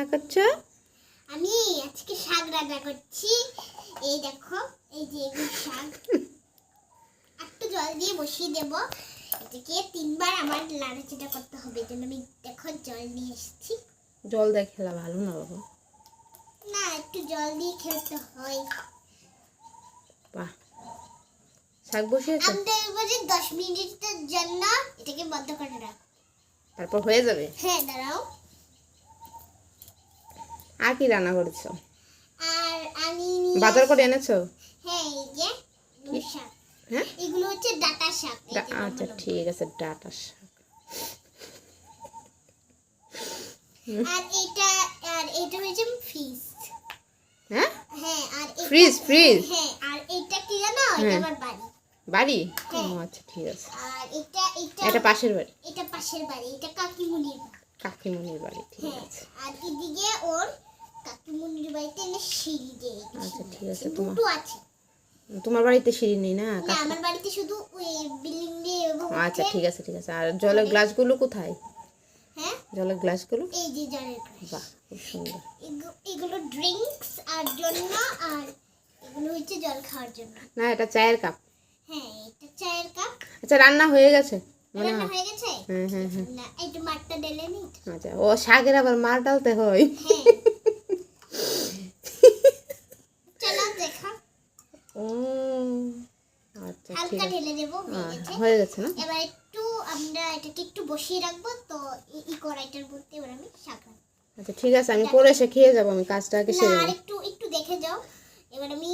রান্না করছো? আমি আজকে শাক রান্না করছি। এই দেখো, এই যে এগুলো শাক। একটু জল দিয়ে বসিয়ে দেব। এটাকে 3 বার আমার নাড়াচাড়া করতে হবে। এজন্য আমি দেখো জল নিয়ে এসেছি। জল দিয়ে খেলা ভালো না বাবা। না, একটু জল দিয়ে খেলতে হয়। বাহ, শাক বসিয়েছো? আমরা এবারে 10 মিনিটের জন্য এটাকে বন্ধ করে রাখ। তারপর হয়ে যাবে? হ্যাঁ, দাঁড়াও। আর কি রান্না করেছো? আর আমি বাজার করে এনেছো? হ্যাঁ, এই যে এগুলো শাক। হ্যাঁ, এগুলো হচ্ছে ডাঁটা শাক। এই যে আচ্ছা ঠিক আছে, ডাঁটা শাক। আর এটা হচ্ছে ফ্রিজ। হ্যাঁ, হ্যাঁ, আর ফ্রিজ। হ্যাঁ, আর এটা কি জানো? এটা হ্যাঁ। আমার বাড়ি। বাড়ি? ও হ্যাঁ। আচ্ছা ঠিক আছে। আর এটা পাশের বাড়ি? এটা পাশের বাড়ি। এটা কাকিমুনির বাড়ি। কাকিমণির বাড়ি, ঠিক হ্যাঁ, আছে। আর এদিকে ওর কাকিমুনির বাড়িতে এনে সিঁড়ি দিয়ে আচ্ছা ঠিক আছে। দুটো আছে। তোমার বাড়িতে সিঁড়ি নেই না? না, আমার বাড়িতে শুধু ওই বিল্ডিং দিয়ে আচ্ছা ঠিক আছে ঠিক আছে। আর জলের গ্লাসগুলো কোথায়? হ্যাঁ, জলের গ্লাসগুলো? এই যে জলের গ্লাস। বাহ, খুব সুন্দর। এগুলো ড্রিঙ্কস আর জন্য, আর এগুলো হচ্ছে জল খাওয়ার জন্য। না, এটা চায়ের কাপ। হ্যাঁ, এটা চায়ের কাপ। আচ্ছা, রান্না হয়ে গেছে মনে রান্না হয়। হয়ে গেছে? হ্যাঁ হ্যাঁ হ্যাঁ। না, একটু মাঠটা ঢেলে নি। আচ্ছা, ও শাকের আবার মার ডালতে হয়? হ্যাঁ। চলো দেখা। ও আচ্ছা ঠিক হালকা আছে। ঢেলে দেবো, হয়ে গেছে। হয়ে গেছে না? এবার একটু আমরা এটাকে একটু বসিয়ে রাখবো। তো এই কড়াইটার মধ্যে এবার আমি শাক রাখবো। আচ্ছা ঠিক আছে, আমি পরে এসে খেয়ে যাবো। আমি কাজটা আগে না, সেরে আর নিই। একটু একটু দেখে যাও। এবার আমি